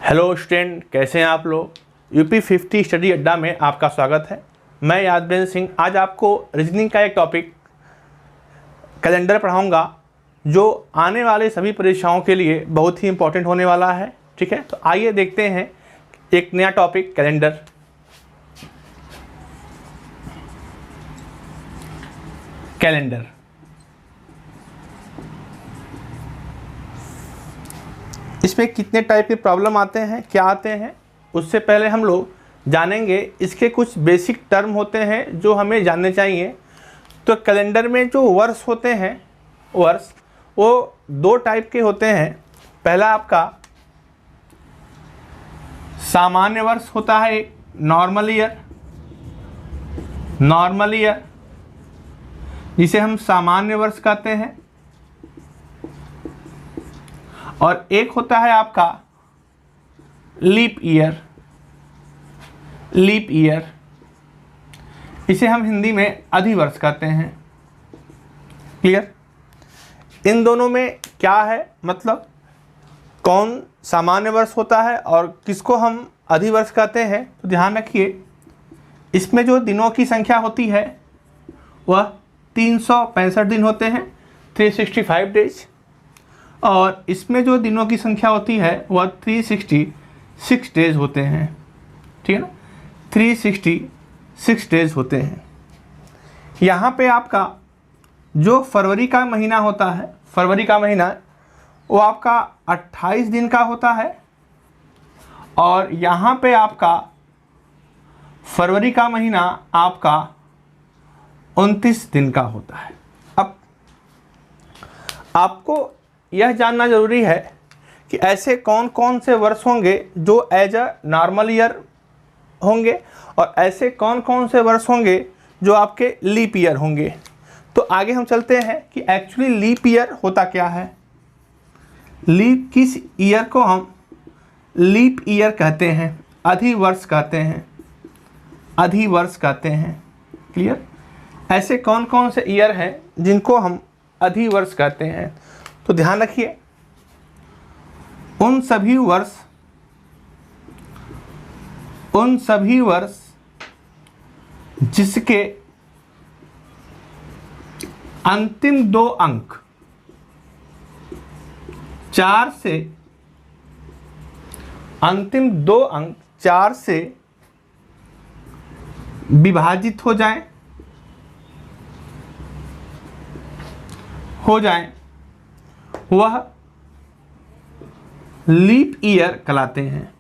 Hello student, कैसे हैं आप लोग। यूपी 50 स्टडी अड्डा में आपका स्वागत है। मैं यादवेंद्र सिंह आज आपको रीजनिंग का एक टॉपिक कैलेंडर पढ़ाऊंगा जो आने वाले सभी परीक्षाओं के लिए बहुत ही इम्पोर्टेंट होने वाला है। ठीक है, तो आइए देखते हैं एक नया टॉपिक कैलेंडर। कैलेंडर इसमें कितने टाइप के प्रॉब्लम आते हैं, क्या आते हैं, उससे पहले हम लोग जानेंगे इसके कुछ बेसिक टर्म होते हैं जो हमें जानने चाहिए। तो कैलेंडर में जो वर्ष होते हैं, वर्ष वो दो टाइप के होते हैं। पहला आपका सामान्य वर्ष होता है, एक नॉर्मल ईयर, नॉर्मल ईयर जिसे हम सामान्य वर्ष कहते हैं। और एक होता है आपका लीप ईयर, लीप ईयर इसे हम हिंदी में अधिवर्ष कहते हैं। क्लियर। इन दोनों में क्या है, मतलब कौन सामान्य वर्ष होता है और किसको हम अधिवर्ष कहते हैं। तो ध्यान रखिए, इसमें जो दिनों की संख्या होती है वह 365 दिन होते हैं, 365 डेज। और इसमें जो दिनों की संख्या होती है वह 366 डेज होते हैं। ठीक है ना, 366 डेज होते हैं। यहाँ पे आपका जो फरवरी का महीना होता है, फरवरी का महीना वो आपका 28 दिन का होता है। और यहाँ पे आपका फरवरी का महीना आपका 29 दिन का होता है। अब आपको यह जानना ज़रूरी है कि ऐसे कौन कौन से वर्ष होंगे जो एज अ नॉर्मल ईयर होंगे और ऐसे कौन कौन से वर्ष होंगे जो आपके लीप ईयर होंगे। तो आगे हम चलते हैं कि एक्चुअली लीप ईयर होता क्या है। लीप किस ईयर को हम लीप ईयर कहते हैं, अधिवर्ष कहते हैं, अधिवर्ष कहते हैं। क्लियर। ऐसे कौन कौन से ईयर हैं जिनको हम अधिवर्ष कहते हैं। तो ध्यान रखिए, उन सभी वर्ष जिसके अंतिम दो अंक 4 से, अंतिम दो अंक 4 से विभाजित हो जाएं, वह लीप ईयर कहलाते हैं।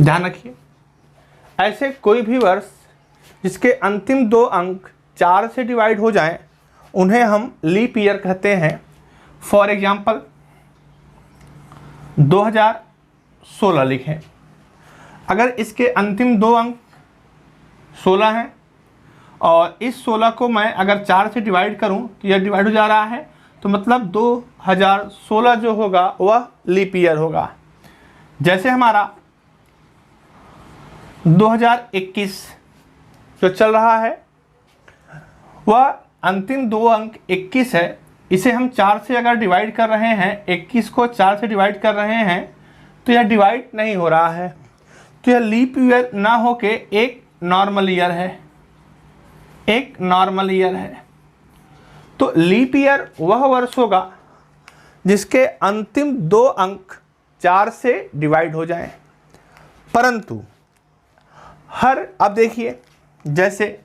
ध्यान रखिए, ऐसे कोई भी वर्ष जिसके अंतिम दो अंक 4 से डिवाइड हो जाएं उन्हें हम लीप ईयर कहते हैं। फॉर एग्जाम्पल 2016 लिखें। अगर इसके अंतिम दो अंक 16 हैं और इस 16 को मैं अगर 4 से डिवाइड करूं तो यह डिवाइड हो जा रहा है, तो मतलब 2016 जो होगा वह लीप ईयर होगा। जैसे हमारा 2021 जो चल रहा है वह अंतिम दो अंक 21 है। इसे हम 4 से अगर डिवाइड कर रहे हैं, 21 को 4 से डिवाइड कर रहे हैं तो यह डिवाइड नहीं हो रहा है, तो यह लीप ईयर ना होके एक नॉर्मल ईयर है, एक नॉर्मल ईयर है। तो लीप ईयर वह वर्ष होगा जिसके अंतिम दो अंक 4 से डिवाइड हो जाएं। परंतु अब देखिए, जैसे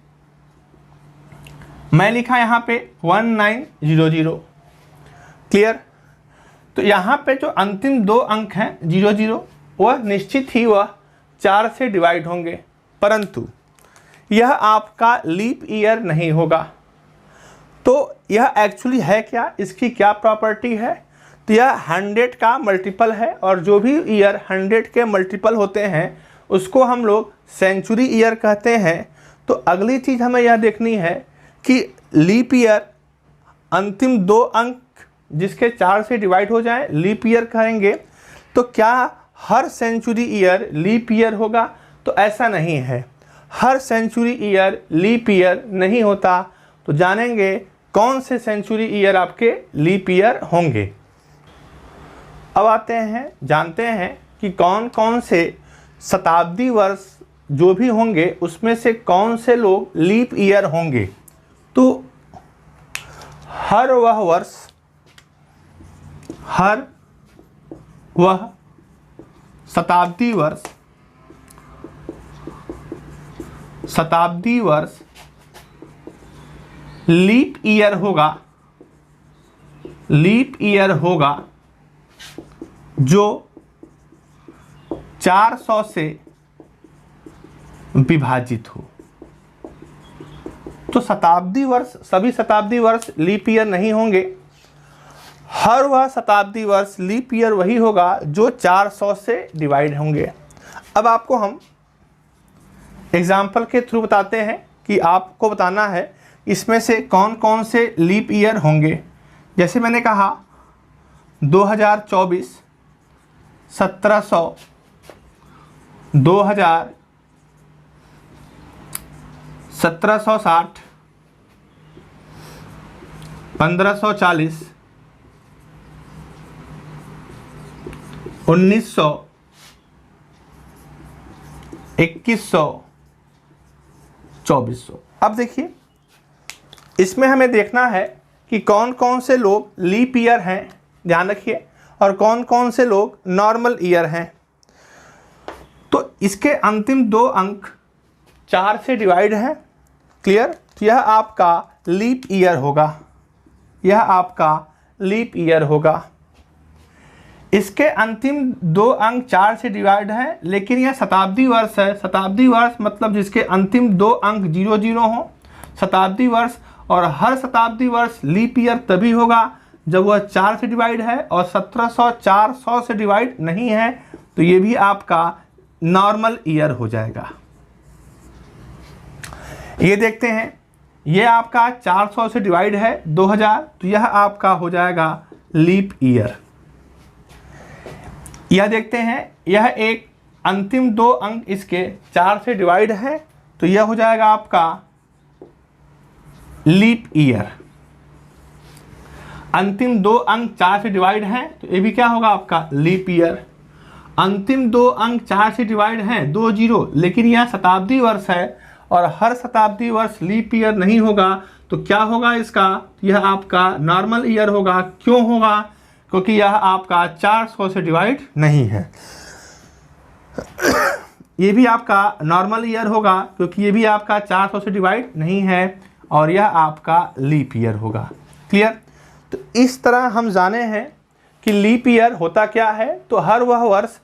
मैं लिखा यहाँ पे 1900। क्लियर। तो यहाँ पे जो अंतिम दो अंक हैं 00 वह निश्चित ही वह 4 से डिवाइड होंगे, परंतु यह आपका लीप ईयर नहीं होगा। तो यह एक्चुअली है क्या, इसकी क्या प्रॉपर्टी है। तो यह 100 का मल्टीपल है और जो भी ईयर 100 के मल्टीपल होते हैं उसको हम लोग सेंचुरी ईयर कहते हैं। तो अगली चीज़ हमें यह देखनी है कि लीप ईयर अंतिम दो अंक जिसके 4 से डिवाइड हो जाएं लीप ईयर कहेंगे। तो क्या हर सेंचुरी ईयर लीप ईयर होगा? तो ऐसा नहीं है, हर सेंचुरी ईयर लीप ईयर नहीं होता। तो जानेंगे कौन से सेंचुरी ईयर आपके लीप ईयर होंगे। अब आते हैं, जानते हैं कि कौन कौन से शताब्दी वर्ष जो भी होंगे उसमें से कौन से लोग लीप ईयर होंगे। तो हर वह शताब्दी वर्ष लीप ईयर होगा जो 400 से विभाजित हो। तो शताब्दी वर्ष, सभी शताब्दी वर्ष लीप ईयर नहीं होंगे। हर वह शताब्दी वर्ष लीप ईयर वही होगा जो 400 से डिवाइड होंगे। अब आपको हम एग्जाम्पल के थ्रू बताते हैं कि आपको बताना है इसमें से कौन कौन से लीप ईयर होंगे। जैसे मैंने कहा 2024, 1700, 2000, 1760, 1540, 1900, 2100, 2400। अब देखिए इसमें हमें देखना है कि कौन कौन से लोग लीप ईयर हैं, ध्यान रखिए, और कौन कौन से लोग नॉर्मल ईयर हैं। तो इसके अंतिम 2 अंक 4 से डिवाइड हैं। क्लियर। तो यह आपका लीप ईयर होगा, यह आपका लीप ईयर होगा। इसके अंतिम 2 अंक 4 से डिवाइड हैं, लेकिन यह शताब्दी वर्ष है। शताब्दी वर्ष मतलब जिसके अंतिम 2 अंक 00 हों, शताब्दी वर्ष। और हर शताब्दी वर्ष लीप ईयर तभी होगा जब वह 4 से डिवाइड है, और 1700 400 से डिवाइड नहीं है, तो ये भी आपका नॉर्मल ईयर हो जाएगा। ये देखते हैं, ये आपका 400 से डिवाइड है 2000, तो यह आपका हो जाएगा लीप ईयर। यह देखते हैं, यह एक अंतिम 2 अंक इसके 4 से डिवाइड है, तो यह हो जाएगा आपका लीप ईयर। अंतिम 2 अंक 4 से डिवाइड हैं, तो ये भी क्या होगा आपका लीप ईयर। अंतिम 2 अंक 4 से डिवाइड हैं 20, लेकिन यह शताब्दी वर्ष है और हर शताब्दी वर्ष लीप ईयर नहीं होगा, तो क्या होगा इसका, यह आपका नॉर्मल ईयर होगा। क्यों होगा, क्योंकि यह आपका 400 से डिवाइड नहीं है। ये भी आपका नॉर्मल ईयर होगा क्योंकि ये भी आपका 400 से डिवाइड नहीं है, और यह आपका लीप ईयर होगा। क्लियर। तो इस तरह हम जाने हैं कि लीप ईयर होता क्या है। तो हर वह वर्ष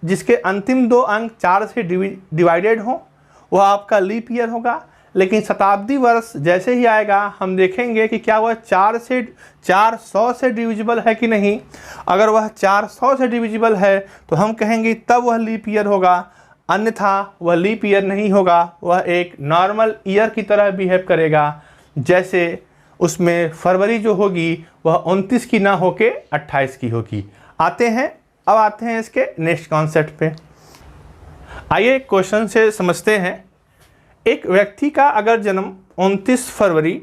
जिसके अंतिम 2 अंक 4 से डिवाइडेड हो वह आपका लीप ईयर होगा। लेकिन शताब्दी वर्ष जैसे ही आएगा हम देखेंगे कि क्या वह 400 से डिविजिबल है कि नहीं। अगर वह 400 से डिविजिबल है तो हम कहेंगे तब वह लीप ईयर होगा, अन्यथा वह लीप ईयर नहीं होगा। वह एक नॉर्मल ईयर की तरह बिहेव करेगा, जैसे उसमें फरवरी जो होगी वह 29 की ना होके 28 की होगी। अब आते हैं इसके नेक्स्ट कॉन्सेप्ट पे। आइए क्वेश्चन से समझते हैं। एक व्यक्ति का अगर जन्म 29 फरवरी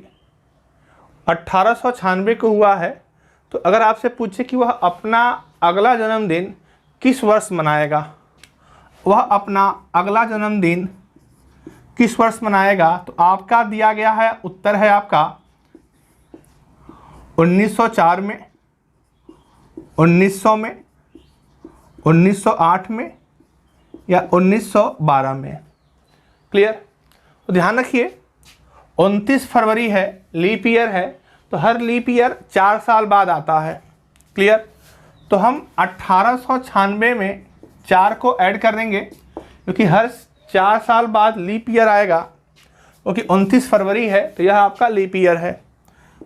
1896 को हुआ है, तो अगर आपसे पूछे कि वह अपना अगला जन्मदिन किस वर्ष मनाएगा, वह अपना अगला जन्मदिन किस वर्ष मनाएगा, तो आपका दिया गया है उत्तर है आपका 1904 में, 1900 में, 1908 में या 1912 में। क्लियर। तो ध्यान रखिए 29 फरवरी है, लीप ईयर है, तो हर लीप ईयर 4 साल बाद आता है। क्लियर। तो हम 1896 में 4 को ऐड कर देंगे क्योंकि हर 4 साल बाद लीप ईयर आएगा, क्योंकि 29 फरवरी है तो यह आपका लीप ईयर है।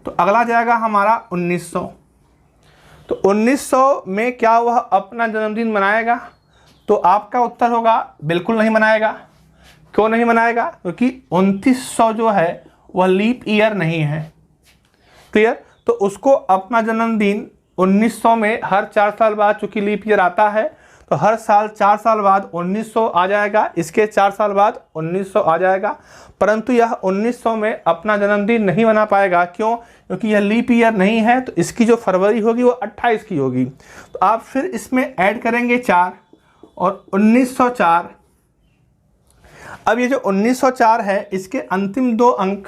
तो अगला जाएगा हमारा 1900। तो 1900 में क्या वह अपना जन्मदिन मनाएगा, तो आपका उत्तर होगा बिल्कुल नहीं मनाएगा। क्यों नहीं मनाएगा, क्योंकि 2900 जो है वह लीप ईयर नहीं है। क्लियर। तो उसको अपना जन्मदिन 1900 में हर 4 साल बाद चूंकि लीप ईयर आता है, तो हर साल 4 साल बाद 1900 आ जाएगा, इसके 4 साल बाद 1900 आ जाएगा। परंतु यह 1900 में अपना जन्मदिन नहीं मना पाएगा। क्यों? क्योंकि यह लीप ईयर नहीं है, तो इसकी जो फरवरी होगी वो 28 की होगी। तो आप फिर इसमें ऐड करेंगे 4 और 1904। अब ये जो 1904 है, इसके अंतिम 2 अंक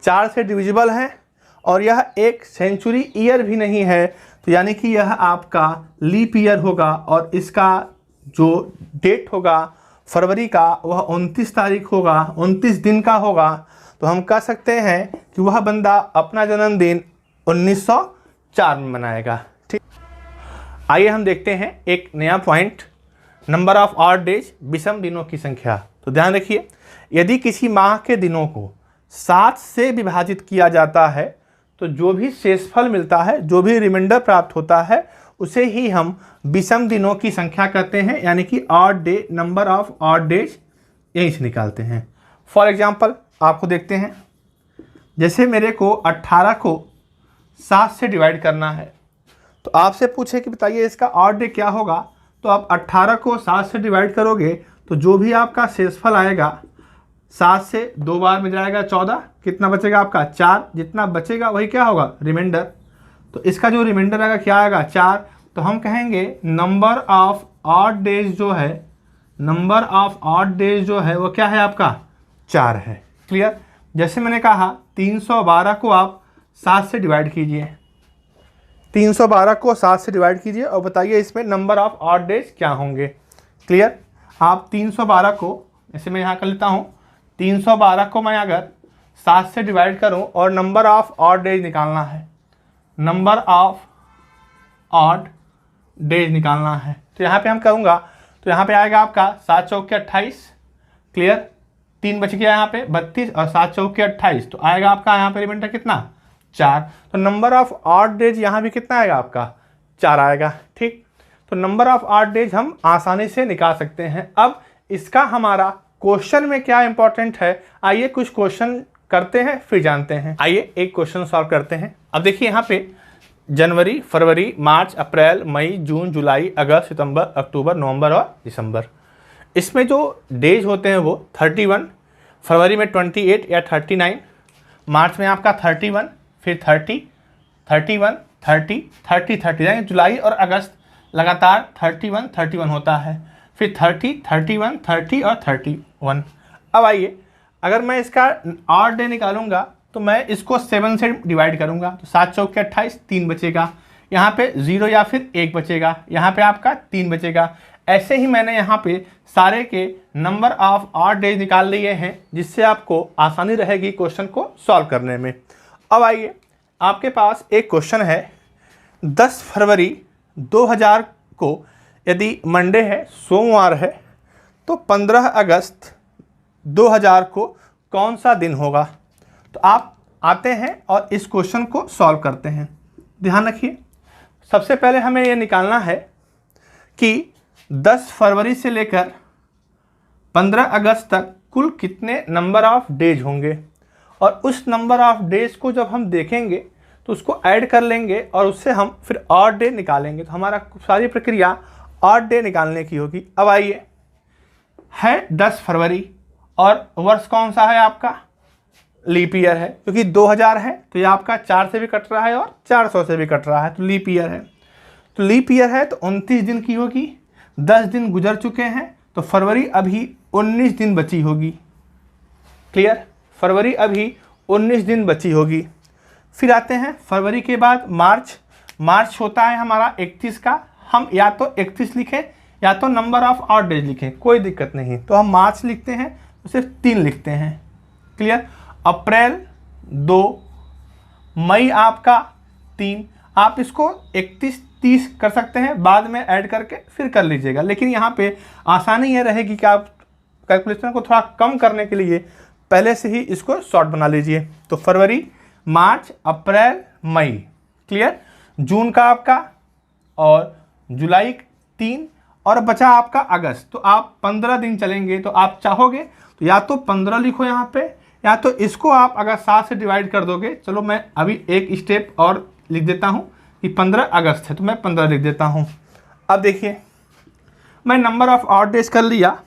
4 से डिविजिबल हैं और यह एक सेंचुरी ईयर भी नहीं है, तो यानी कि यह आपका लीप ईयर होगा और इसका जो डेट होगा फरवरी का वह 29 तारीख होगा, 29 दिन का होगा। तो हम कह सकते हैं कि वह बंदा अपना जन्मदिन 1904 में मनाएगा। ठीक, आइए हम देखते हैं एक नया point, number of odd days, विषम दिनों की संख्या। तो ध्यान रखिए, यदि किसी माह के दिनों को 7 से विभाजित किया जाता है तो जो भी शेषफल मिलता है, जो भी रिमाइंडर प्राप्त होता है, उसे ही हम विषम दिनों की संख्या कहते हैं, यानी कि odd day, number of odd days यहीं से निकालते हैं। फॉर एग्जांपल आपको देखते हैं, जैसे मेरे को 18 को 7 से डिवाइड करना है, तो आपसे पूछे कि बताइए इसका ऑड डे क्या होगा, तो आप 18 को 7 से डिवाइड करोगे तो जो भी आपका शेषफल आएगा 7 से 2 बार में जाएगा 14, कितना बचेगा आपका 4, जितना बचेगा वही क्या होगा रिमाइंडर। तो इसका जो रिमाइंडर आएगा क्या आएगा 4। तो हम कहेंगे नंबर ऑफ ऑड डेज जो है, नंबर ऑफ ऑड डेज जो है वो क्या है आपका 4 है। क्लियर? जैसे मैंने कहा 312 को आप 7 से डिवाइड कीजिए, 312 को 7 से डिवाइड कीजिए और बताइए इसमें नंबर ऑफ ऑड डेज क्या होंगे। क्लियर? आप 312 को, जैसे मैं यहाँ कर लेता हूँ, 312 को मैं अगर 7 से डिवाइड करूँ और नंबर ऑफ ऑड डेज निकालना है, नंबर ऑफ ऑड डेज निकालना है, तो यहाँ पे हम करूँगा, तो यहाँ पे आएगा आपका 7 चौके 28। क्लियर? 3 बच गया यहाँ पे 32 और 7 चौके 28, तो आएगा आपका यहाँ पे रिमाइंडर कितना 4। तो नंबर ऑफ ऑड डेज यहाँ भी कितना आएगा आपका 4 आएगा। ठीक, तो नंबर ऑफ ऑड डेज हम आसानी से निकाल सकते हैं। अब इसका हमारा क्वेश्चन में क्या इंपॉर्टेंट है, आइए कुछ क्वेश्चन करते हैं फिर जानते हैं। आइए एक क्वेश्चन सॉल्व करते हैं। अब देखिए यहाँ पे जनवरी, फरवरी, मार्च, अप्रैल, मई, जून, जुलाई, अगस्त, सितंबर, अक्टूबर, नवंबर और दिसंबर। इसमें जो डेज होते हैं वो 31, फरवरी में 28 या 39, मार्च में आपका 31, फिर 30, 31, 30, 30, 30, यानी जुलाई और अगस्त लगातार 31, 31 होता है, फिर 30, 31, 30 और 31। अब आइए, अगर मैं इसका ऑड डे निकालूंगा तो मैं इसको 7 से डिवाइड करूंगा, तो 7 चौके 28, 3 बचेगा, यहाँ पे 0 या फिर 1 बचेगा, यहाँ पे आपका 3 बचेगा। ऐसे ही मैंने यहाँ पे सारे के नंबर ऑफ ऑड डेज निकाल लिए हैं, जिससे आपको आसानी रहेगी क्वेश्चन को सॉल्व करने में। अब आइए, आपके पास एक क्वेश्चन है, 10 फरवरी 2000 को यदि मंडे है, सोमवार है, तो 15 अगस्त 2000 को कौन सा दिन होगा। तो आप आते हैं और इस क्वेश्चन को सॉल्व करते हैं। ध्यान रखिए, सबसे पहले हमें यह निकालना है कि 10 फरवरी से लेकर 15 अगस्त तक कुल कितने नंबर ऑफ डेज होंगे, और उस नंबर ऑफ डेज को जब हम देखेंगे तो उसको ऐड कर लेंगे और उससे हम फिर ऑड डे निकालेंगे। तो हमारा सारी प्रक्रिया ऑड डे निकालने की होगी। अब आइए, है 10 फरवरी और वर्ष कौन सा है आपका लीप ईयर है, क्योंकि 2000 है तो ये आपका 4 से भी कट रहा है और 400 से भी कट रहा है, तो लीप ईयर है। तो लीप ईयर है तो 29 दिन की होगी, 10 दिन गुजर चुके हैं, तो फरवरी अभी 19 दिन बची होगी। क्लियर? फरवरी अभी 19 दिन बची होगी। फिर आते हैं फरवरी के बाद मार्च। मार्च होता है हमारा 31 का, हम या तो 31 लिखें या तो नंबर ऑफ ऑड डेज लिखें, कोई दिक्कत नहीं। तो हम मार्च लिखते हैं तो सिर्फ 3 लिखते हैं। क्लियर? अप्रैल 2, मई आपका 3, आप इसको 31, 30 कर सकते हैं, बाद में ऐड करके फिर कर लीजिएगा, लेकिन यहाँ पे आसानी ये रहेगी कि आप कैलकुलेशन को थोड़ा कम करने के लिए पहले से ही इसको शॉर्ट बना लीजिए। तो फरवरी, मार्च, अप्रैल, मई। क्लियर? जून का आपका और जुलाई 3 और बचा आपका अगस्त। तो आप 15 दिन चलेंगे, तो आप चाहोगे तो या तो 15 लिखो यहाँ पे, या तो इसको आप अगर 7 से डिवाइड कर दोगे। चलो मैं अभी एक स्टेप और लिख देता हूँ कि 15 अगस्त है, तो मैं 15 लिख देता हूँ। अब देखिए, मैं नंबर ऑफ ऑड डेज कर लिया,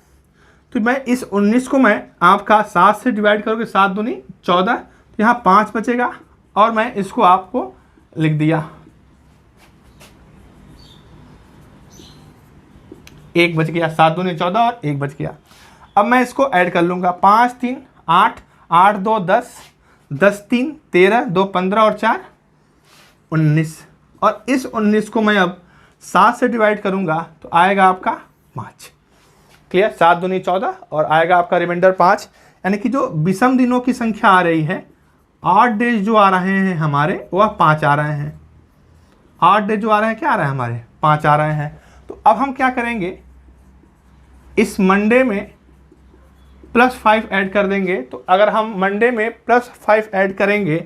तो मैं इस 19 को मैं आपका 7 से डिवाइड करोगे, 7 दूनी 14, तो यहाँ 5 बचेगा और मैं इसको आपको लिख दिया, 1 बच गया, 7 दूनी 14 और 1 बच गया। अब मैं इसको ऐड कर लूँगा, 5 3 8, 8 2 10, 10 3 13, 2 15 और 4 19, और इस 19 को मैं अब 7 से डिवाइड करूँगा तो आएगा आपका 5। क्लियर, 7 दूनी 14 और आएगा आपका रिमाइंडर 5, यानी कि जो विषम दिनों की संख्या आ रही है, ऑड डेज जो आ रहे हैं हमारे वह 5 आ रहे हैं। ऑड डेज जो आ रहे हैं क्या आ रहे हैं हमारे, 5 आ रहे हैं। तो अब हम क्या करेंगे, इस मंडे में +5 ऐड कर देंगे। तो अगर हम मंडे में +5 ऐड करेंगे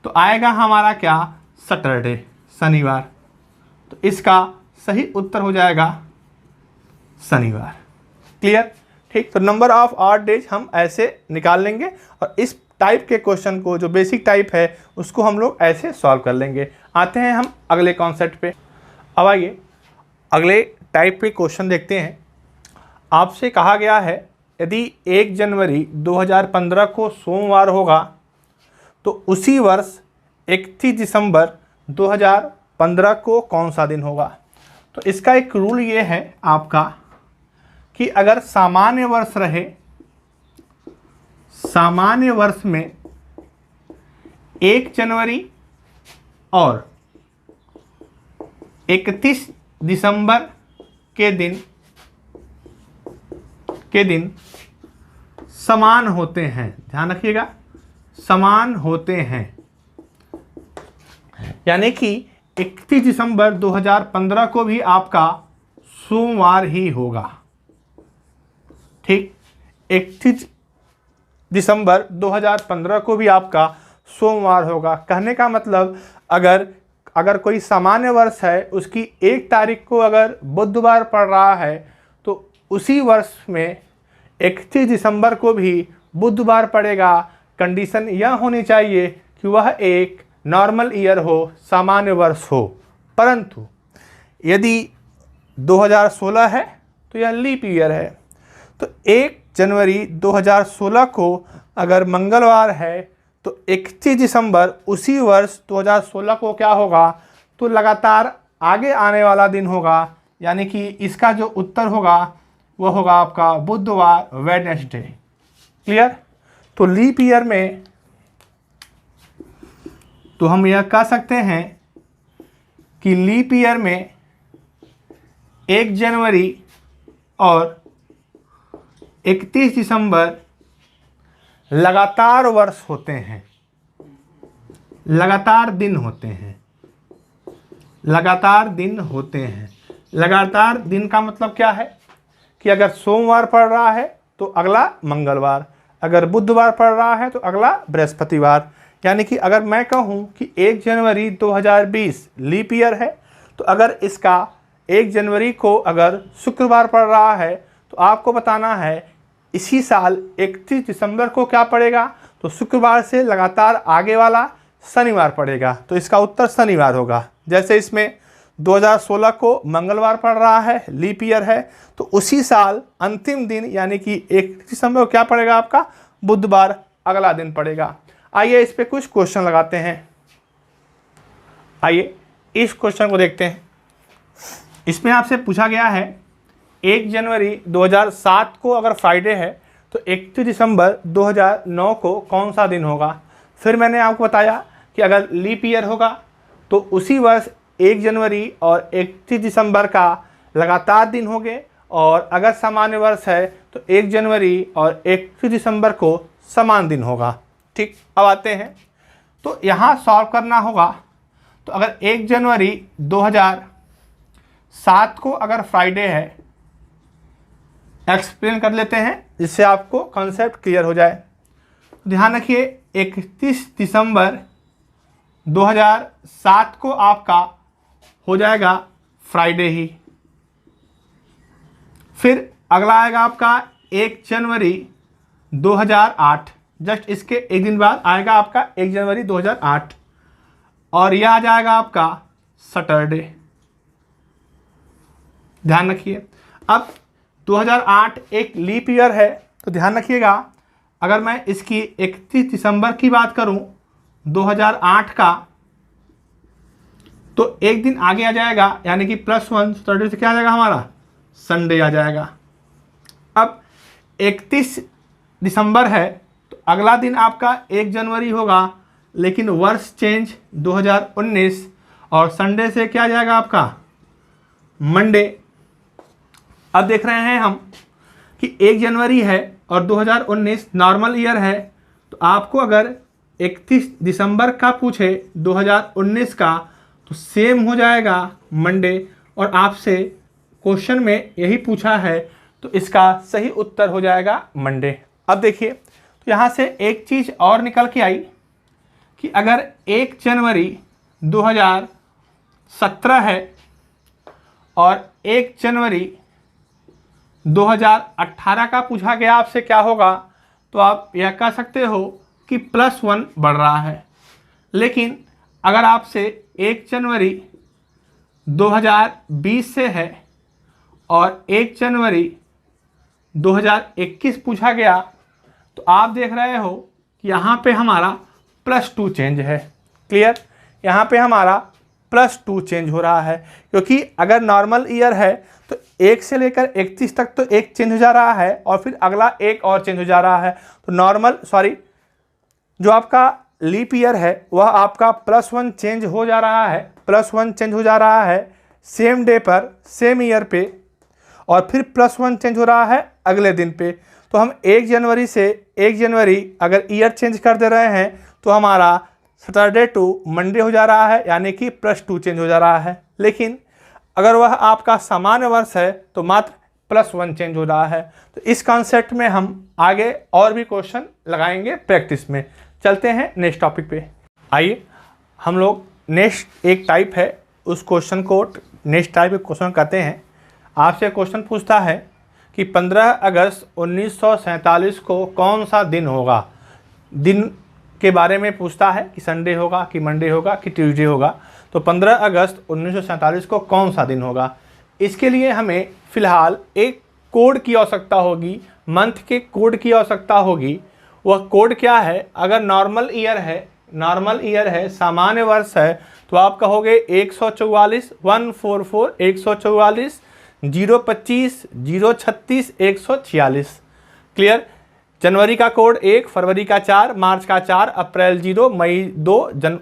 तो आएगा हमारा क्या, सैटरडे, शनिवार। तो इसका सही उत्तर हो जाएगा शनिवार। क्लियर, ठीक। तो नंबर ऑफ ऑड डेज हम ऐसे निकाल लेंगे और इस टाइप के क्वेश्चन को, जो बेसिक टाइप है, उसको हम लोग ऐसे सॉल्व कर लेंगे। आते हैं हम अगले कॉन्सेप्ट पे। अब आइए अगले टाइप के क्वेश्चन देखते हैं। आपसे कहा गया है यदि 1 जनवरी 2015 को सोमवार होगा तो उसी वर्ष 31 दिसंबर 2015 को कौन सा दिन होगा। तो इसका एक रूल ये है आपका कि अगर सामान्य वर्ष रहे, सामान्य वर्ष में 1 जनवरी और 31 दिसंबर के दिन समान होते हैं, ध्यान रखिएगा, समान होते हैं, यानी कि 31 दिसंबर 2015 को भी आपका सोमवार ही होगा। ठीक, 31 दिसंबर 2015 को भी आपका सोमवार होगा। कहने का मतलब अगर कोई सामान्य वर्ष है, उसकी 1 तारीख को अगर बुधवार पड़ रहा है तो उसी वर्ष में 31 दिसंबर को भी बुधवार पड़ेगा। कंडीशन यह होनी चाहिए कि वह एक नॉर्मल ईयर हो, सामान्य वर्ष हो। परंतु यदि 2016 है तो यह लीप ईयर है। तो 1 जनवरी 2016 को अगर मंगलवार है तो 31 दिसंबर उसी वर्ष 2016 को क्या होगा, तो लगातार आगे आने वाला दिन होगा, यानी कि इसका जो उत्तर होगा वो होगा आपका बुधवार, वेडनेसडे। क्लियर। तो लीप ईयर में तो हम यह कह सकते हैं कि लीप ईयर में 1 जनवरी और 31 दिसंबर लगातार वर्ष होते हैं, लगातार दिन होते हैं, लगातार दिन होते हैं। लगातार दिन का मतलब क्या है कि अगर सोमवार पड़ रहा है तो अगला मंगलवार, अगर बुधवार पड़ रहा है तो अगला बृहस्पतिवार। यानी कि अगर मैं कहूँ कि 1 जनवरी 2020 लीप ईयर है, तो अगर इसका 1 जनवरी को अगर शुक्रवार पड़ रहा है तो आपको बताना है इसी साल 31 दिसंबर को क्या पड़ेगा, तो शुक्रवार से लगातार आगे वाला शनिवार पड़ेगा। तो इसका उत्तर शनिवार होगा। जैसे इसमें 2016 को मंगलवार पड़ रहा है, लीप ईयर है, तो उसी साल अंतिम दिन यानी कि 31 दिसंबर को क्या पड़ेगा आपका, बुधवार अगला दिन पड़ेगा। आइए इस पे कुछ क्वेश्चन लगाते हैं। आइए इस क्वेश्चन को देखते हैं। इसमें आपसे पूछा गया है 1 जनवरी 2007 को अगर फ्राइडे है तो 31 दिसंबर 2009 को कौन सा दिन होगा। फिर मैंने आपको बताया कि अगर लीप ईयर होगा तो उसी वर्ष 1 जनवरी और 31 दिसंबर का लगातार दिन होंगे, और अगर सामान्य वर्ष है तो 1 जनवरी और 31 दिसंबर को समान दिन होगा। ठीक, अब आते हैं तो यहाँ सॉल्व करना होगा। तो अगर 1 जनवरी 2007 को अगर फ्राइडे है, एक्सप्लेन कर लेते हैं जिससे आपको कॉन्सेप्ट क्लियर हो जाए। ध्यान रखिए 31 दिसंबर 2007 को आपका हो जाएगा फ्राइडे ही। फिर अगला आएगा आपका 1 जनवरी 2008, जस्ट इसके एक दिन बाद आएगा आपका 1 जनवरी 2008, और यह आ जाएगा आपका सैटरडे। ध्यान रखिए। अब 2008 एक लीप ईयर है, तो ध्यान रखिएगा अगर मैं इसकी 31 दिसंबर की बात करूं 2008 का, तो एक दिन आगे आ जाएगा, यानी कि +1 सैटरडे से क्या आ जाएगा हमारा, संडे आ जाएगा। अब 31 दिसंबर है तो अगला दिन आपका 1 जनवरी होगा, लेकिन वर्ष चेंज 2019 और संडे से क्या आ जाएगा आपका, मंडे। अब देख रहे हैं हम कि 1 जनवरी है और 2019 नॉर्मल ईयर है, तो आपको अगर 31 दिसंबर का पूछे 2019 का, तो सेम हो जाएगा मंडे, और आपसे क्वेश्चन में यही पूछा है, तो इसका सही उत्तर हो जाएगा मंडे। अब देखिए, तो यहाँ से एक चीज़ और निकल के आई कि अगर 1 जनवरी 2017 है और 1 जनवरी 2018 का पूछा गया आपसे क्या होगा, तो आप यह कह सकते हो कि +1 बढ़ रहा है। लेकिन अगर आपसे 1 जनवरी 2020 से है और 1 जनवरी 2021 पूछा गया, तो आप देख रहे हो कि यहाँ पे हमारा +2 चेंज है। क्लियर, यहाँ पे हमारा +2 चेंज हो रहा है, क्योंकि अगर नॉर्मल ईयर है तो 1 से लेकर 31 तक तो एक चेंज हो जा रहा है और फिर अगला एक और चेंज हो जा रहा है। तो जो आपका लीप ईयर है वह आपका +1 चेंज हो जा रहा है, +1 चेंज हो जा रहा है सेम डे पर, सेम ईयर पे, और फिर +1 चेंज हो रहा है अगले दिन पे। तो हम 1 जनवरी से 1 जनवरी अगर ईयर चेंज कर दे रहे हैं तो हमारा सैटरडे टू मंडे हो जा रहा है, यानी कि +2 चेंज हो जा रहा है। लेकिन अगर वह आपका सामान्य वर्ष है तो मात्र +1 चेंज हो रहा है। तो इस कॉन्सेप्ट में हम आगे और भी क्वेश्चन लगाएंगे प्रैक्टिस में। चलते हैं नेक्स्ट टॉपिक पे। आइए हम लोग नेक्स्ट एक टाइप है उस क्वेश्चन को नेक्स्ट टाइप के क्वेश्चन कहते हैं। आपसे क्वेश्चन पूछता है कि 15 अगस्त 1947 को कौन सा दिन होगा। दिन के बारे में पूछता है कि संडे होगा कि मंडे होगा कि ट्यूसडे होगा। तो 15 अगस्त 1947 को कौन सा दिन होगा। इसके लिए हमें फ़िलहाल एक कोड की आवश्यकता होगी, मंथ के कोड की आवश्यकता होगी। वह कोड क्या है, अगर नॉर्मल ईयर है सामान्य वर्ष है, तो आप कहोगे 144 144 144 025 036 146। क्लियर। जनवरी का कोड 1, फरवरी का 4, मार्च का 4, अप्रैल 0, मई 2,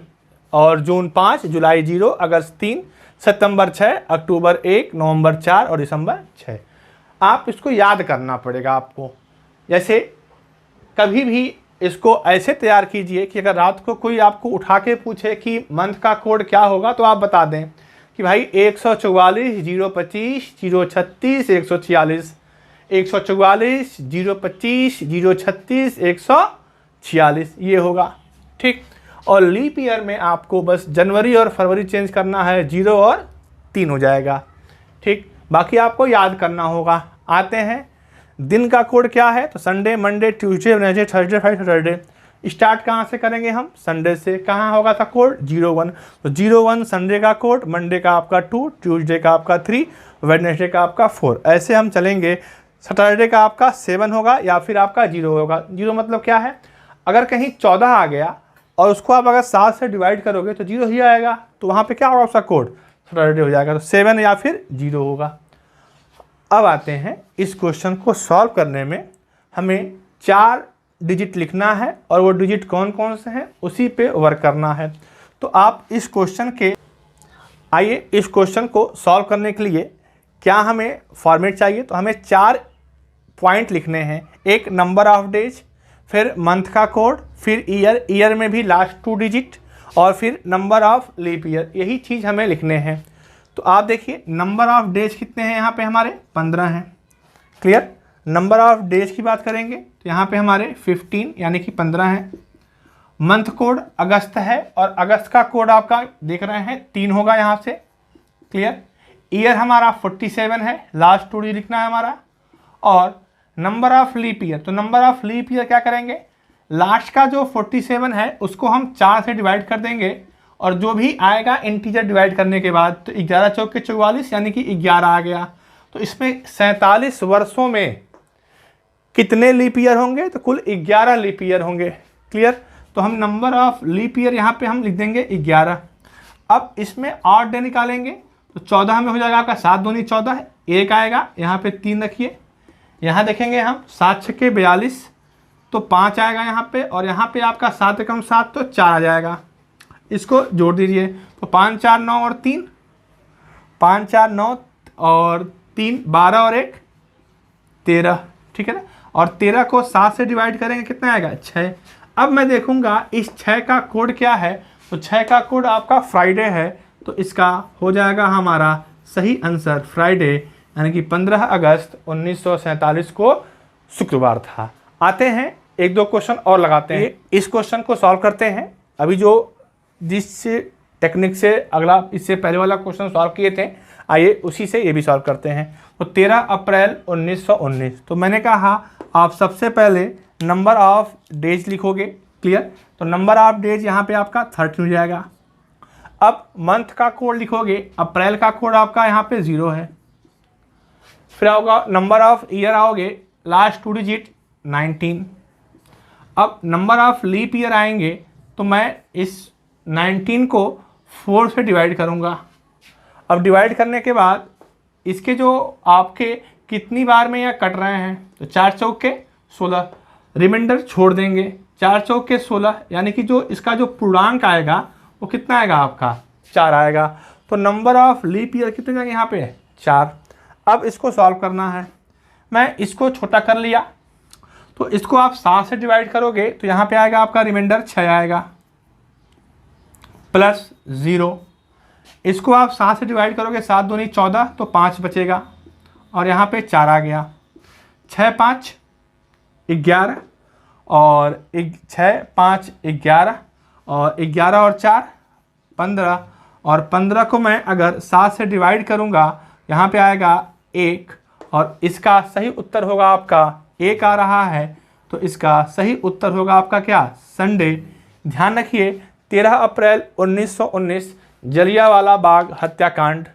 और जून 5, जुलाई 0, अगस्त 3, सितंबर 6, अक्टूबर 1, नवंबर 4 और दिसंबर 6। आप इसको याद करना पड़ेगा आपको। जैसे कभी भी इसको ऐसे तैयार कीजिए कि अगर रात को कोई आपको उठा के पूछे कि मंथ का कोड क्या होगा, तो आप बता दें कि भाई 144 025 036 146, 144 025 036 146 ये होगा। ठीक। और लीप ईयर में आपको बस जनवरी और फरवरी चेंज करना है, 0 और 3 हो जाएगा। ठीक। बाकी आपको याद करना होगा। आते हैं दिन का कोड क्या है, तो Sunday, Monday, Tuesday, Wednesday, Thursday, Friday, Saturday. Start कहाँ से करेंगे हम, संडे से। कहाँ होगा था कोड, 01। तो 01 संडे का कोड, मंडे का आपका 2, ट्यूसडे का आपका 3, वेडनेसडे का आपका 4। ऐसे हम चलेंगे। सैटरडे का आपका 7 होगा या फिर आपका 0 होगा। 0 मतलब क्या है, अगर कहीं 14 आ गया और उसको आप अगर 7 से डिवाइड करोगे तो 0 ही आएगा, तो वहाँ पे क्या होगा उसका कोड, सैटरडे हो जाएगा। तो 7 या फिर 0 होगा। अब आते हैं इस क्वेश्चन को सॉल्व करने में हमें 4 डिजिट लिखना है और वो डिजिट कौन कौन से हैं उसी पे वर्क करना है। तो आप इस क्वेश्चन को सॉल्व करने के लिए क्या हमें फॉर्मेट चाहिए, तो हमें 4 पॉइंट लिखने हैं। एक नंबर ऑफ डेज, फिर मंथ का कोड, फिर ईयर में भी लास्ट 2 डिजिट, और फिर नंबर ऑफ लीप ईयर। यही चीज़ हमें लिखने हैं। तो आप देखिए नंबर ऑफ डेज कितने हैं यहाँ पे हमारे, 15 हैं। क्लियर। नंबर ऑफ डेज की बात करेंगे तो यहाँ पे हमारे 15 यानी कि 15 हैं। मंथ कोड अगस्त है और अगस्त का कोड आपका देख रहे हैं 3 होगा यहाँ से। क्लियर। ईयर हमारा 47 है, लास्ट 2 डिजिट लिखना है हमारा। और नंबर ऑफ लीप ईयर, तो नंबर ऑफ लीप ईयर क्या करेंगे, लास्ट का जो 47 है उसको हम 4 से डिवाइड कर देंगे, और जो भी आएगा इंटीजर डिवाइड करने के बाद, तो 11 चौके 44 यानी कि 11 आ गया। तो इसमें 47 वर्षों में कितने लीप ईयर होंगे? तो कुल 11 लीप ईयर होंगे। क्लियर? तो हम नंबर ऑफ लीप ईयर यहाँ पे हम लिख देंगे 11। अब इसमें ऑड डे निकालेंगे तो 14 में हो जाएगा आपका 7 दूनी 14, एक आएगा, यहाँ पे 3 रखिए। यहाँ देखेंगे हम 7 छक्के 42 तो 5 आएगा यहाँ पे, और यहाँ पे आपका 7 एकम 7 तो 4 आ जाएगा। इसको जोड़ दीजिए तो 5 4 9 और 3, 5 4 9 और 3 12 और 1 13, ठीक है ना। और 13 को 7 से डिवाइड करेंगे कितना आएगा? 6। अब मैं देखूंगा इस 6 का कोड क्या है, तो 6 का कोड आपका फ्राइडे है, तो इसका हो जाएगा हमारा सही आंसर फ्राइडे, यानी कि 15 अगस्त 1947 को शुक्रवार था। आते हैं एक दो क्वेश्चन और लगाते हैं, इस क्वेश्चन को सॉल्व करते हैं। अभी जो जिस टेक्निक से अगला इससे पहले वाला क्वेश्चन सॉल्व किए थे, आइए उसी से ये भी सॉल्व करते हैं। तो 13 अप्रैल 1919, तो मैंने कहा आप सबसे पहले नंबर ऑफ डेज लिखोगे। क्लियर? तो नंबर ऑफ डेज यहाँ पे आपका 30 हो जाएगा। अब मंथ का कोड लिखोगे, अप्रैल का कोड आपका यहाँ पे 0 है। फिर आओगा नंबर ऑफ ईयर, आओगे लास्ट 2 डिजिट 19। अब नंबर ऑफ लीप ईयर आएंगे तो मैं इस 19 को 4 से डिवाइड करूँगा। अब डिवाइड करने के बाद इसके जो आपके कितनी बार में यह कट रहे हैं, तो 4 चौक के 16, रिमाइंडर छोड़ देंगे, 4 चौक के 16, यानी कि जो इसका जो पूर्णांक आएगा वो कितना आएगा आपका? 4 आएगा। तो नंबर ऑफ लीप ईयर कितने जाएंगे यहाँ पे? 4। अब इसको सॉल्व करना है। मैं इसको छोटा कर लिया, तो इसको आप 7 से डिवाइड करोगे तो यहाँ पे आएगा आपका रिमाइंडर 6 आएगा प्लस 0। इसको आप 7 से डिवाइड करोगे, 7 दूनी 14 तो 5 बचेगा, और यहाँ पे 4 आ गया। 6 5 11 और 6 5 11 और 11 और 4 15, और 15 को मैं अगर 7 से डिवाइड करूँगा यहाँ पे आएगा 1, और इसका सही उत्तर होगा आपका 1 आ रहा है, तो इसका सही उत्तर होगा आपका क्या? संडे। ध्यान रखिए 13 अप्रैल 1919 जलियांवाला बाग हत्याकांड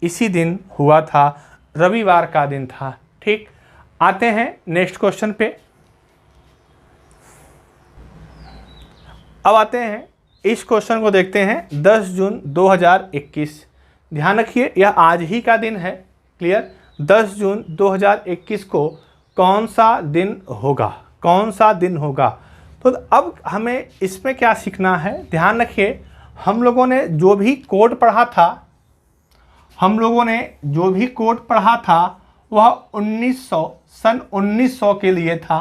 इसी दिन हुआ था, रविवार का दिन था। ठीक, आते हैं नेक्स्ट क्वेश्चन पे। अब आते हैं इस क्वेश्चन को देखते हैं। 10 जून 2021, ध्यान रखिए यह आज ही का दिन है। क्लियर? 10 जून 2021 को कौन सा दिन होगा? कौन सा दिन होगा? तो अब हमें इसमें क्या सीखना है, ध्यान रखिए हम लोगों ने जो भी कोड पढ़ा था, वह 1900 सन 1900 के लिए था।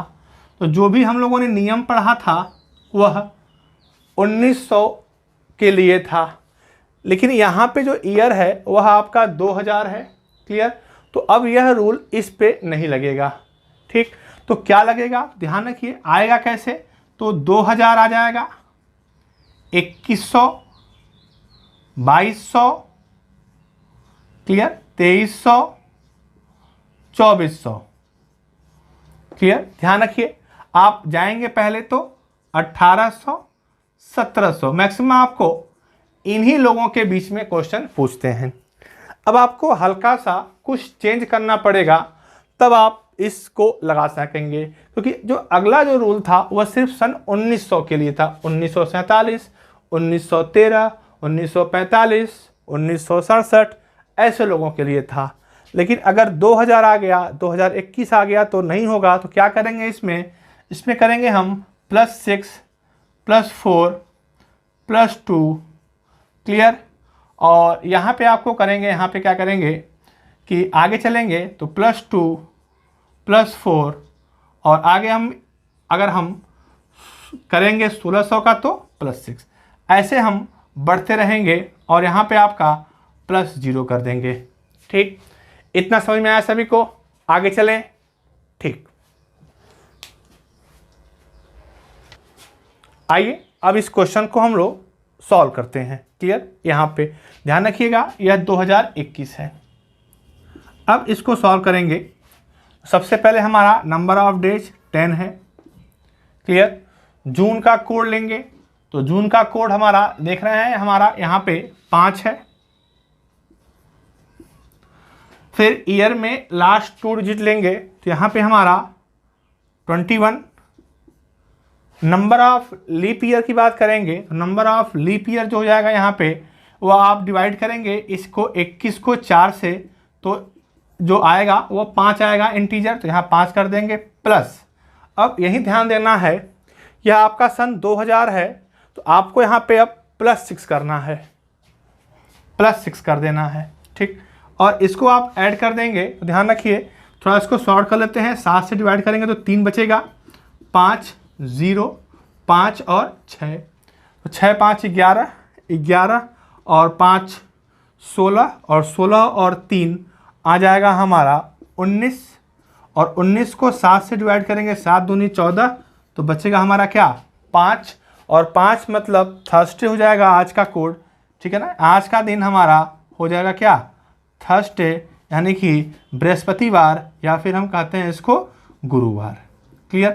तो जो भी हम लोगों ने नियम पढ़ा था वह 1900 के लिए था, लेकिन यहाँ पे जो ईयर है वह आपका 2000 है। क्लियर? तो अब यह रूल इस पे नहीं लगेगा। ठीक, तो क्या लगेगा? ध्यान रखिए आएगा कैसे, तो 2000 आ जाएगा, 2100, 2200, क्लियर, 2300, 2400। क्लियर? ध्यान रखिए आप जाएंगे पहले तो 1800, 1700, मैक्सिमम आपको इन्हीं लोगों के बीच में क्वेश्चन पूछते हैं। अब आपको हल्का सा कुछ चेंज करना पड़ेगा, तब आप इसको लगा सकेंगे, क्योंकि जो अगला जो रूल था वह सिर्फ सन 1900 के लिए था। 1947, 1913, 1945, 1967 ऐसे लोगों के लिए था। लेकिन अगर 2000 आ गया, 2021 आ गया तो नहीं होगा। तो क्या करेंगे इसमें करेंगे हम +6 +4 +2। क्लियर? और यहाँ पे आपको करेंगे, यहाँ पे क्या करेंगे कि आगे चलेंगे तो +2 +4, और आगे अगर हम करेंगे 1600 का तो +6, ऐसे हम बढ़ते रहेंगे, और यहाँ पे आपका +0 कर देंगे। ठीक, इतना समझ में आया सभी को? आगे चलें। ठीक, आइए अब इस क्वेश्चन को हम लोग सॉल्व करते हैं। क्लियर? यहाँ पे ध्यान रखिएगा यह 2021 है। अब इसको सॉल्व करेंगे। सबसे पहले हमारा नंबर ऑफ डेज 10 है। क्लियर? जून का कोड लेंगे, तो जून का कोड हमारा देख रहे हैं, हमारा यहाँ पे 5 है। फिर ईयर में लास्ट 2 डिजिट लेंगे तो यहाँ पे हमारा 21। नंबर ऑफ लीप ईयर की बात करेंगे तो नंबर ऑफ लीप ईयर जो हो जाएगा यहाँ पे वो आप डिवाइड करेंगे इसको 21 को 4 से, तो जो आएगा वो 5 आएगा इंटीजर, तो यहाँ 5 कर देंगे प्लस। अब यही ध्यान देना है, यह आपका सन 2000 है तो आपको यहाँ पे अब +6 करना है, +6 कर देना है, ठीक। और इसको आप ऐड कर देंगे तो ध्यान रखिए, थोड़ा इसको शॉर्ट कर लेते हैं, 7 से डिवाइड करेंगे तो 3 बचेगा, 5 0 5 और 6, तो 6 5 11, 11 और 5 16 और 16 और 3 आ जाएगा हमारा 19, और 19 को 7 से डिवाइड करेंगे, 7 दूनी 14, तो बचेगा हमारा क्या 5, और 5 मतलब थर्सडे हो जाएगा आज का कोड, ठीक है ना। आज का दिन हमारा हो जाएगा क्या थर्सडे, यानी कि बृहस्पतिवार, या फिर हम कहते हैं इसको गुरुवार। क्लियर।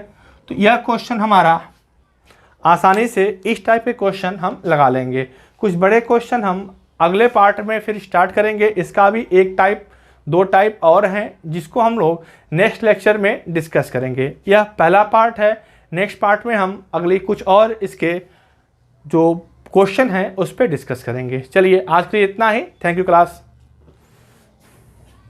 तो यह क्वेश्चन हमारा आसानी से इस टाइप के क्वेश्चन हम लगा लेंगे। कुछ बड़े क्वेश्चन हम अगले पार्ट में फिर स्टार्ट करेंगे, इसका भी 1 टाइप 2 टाइप और हैं जिसको हम लोग नेक्स्ट लेक्चर में डिस्कस करेंगे। यह पहला पार्ट है, नेक्स्ट पार्ट में हम अगली कुछ और इसके जो क्वेश्चन हैं उस पर डिस्कस करेंगे। चलिए आज के लिए इतना ही। Thank you class.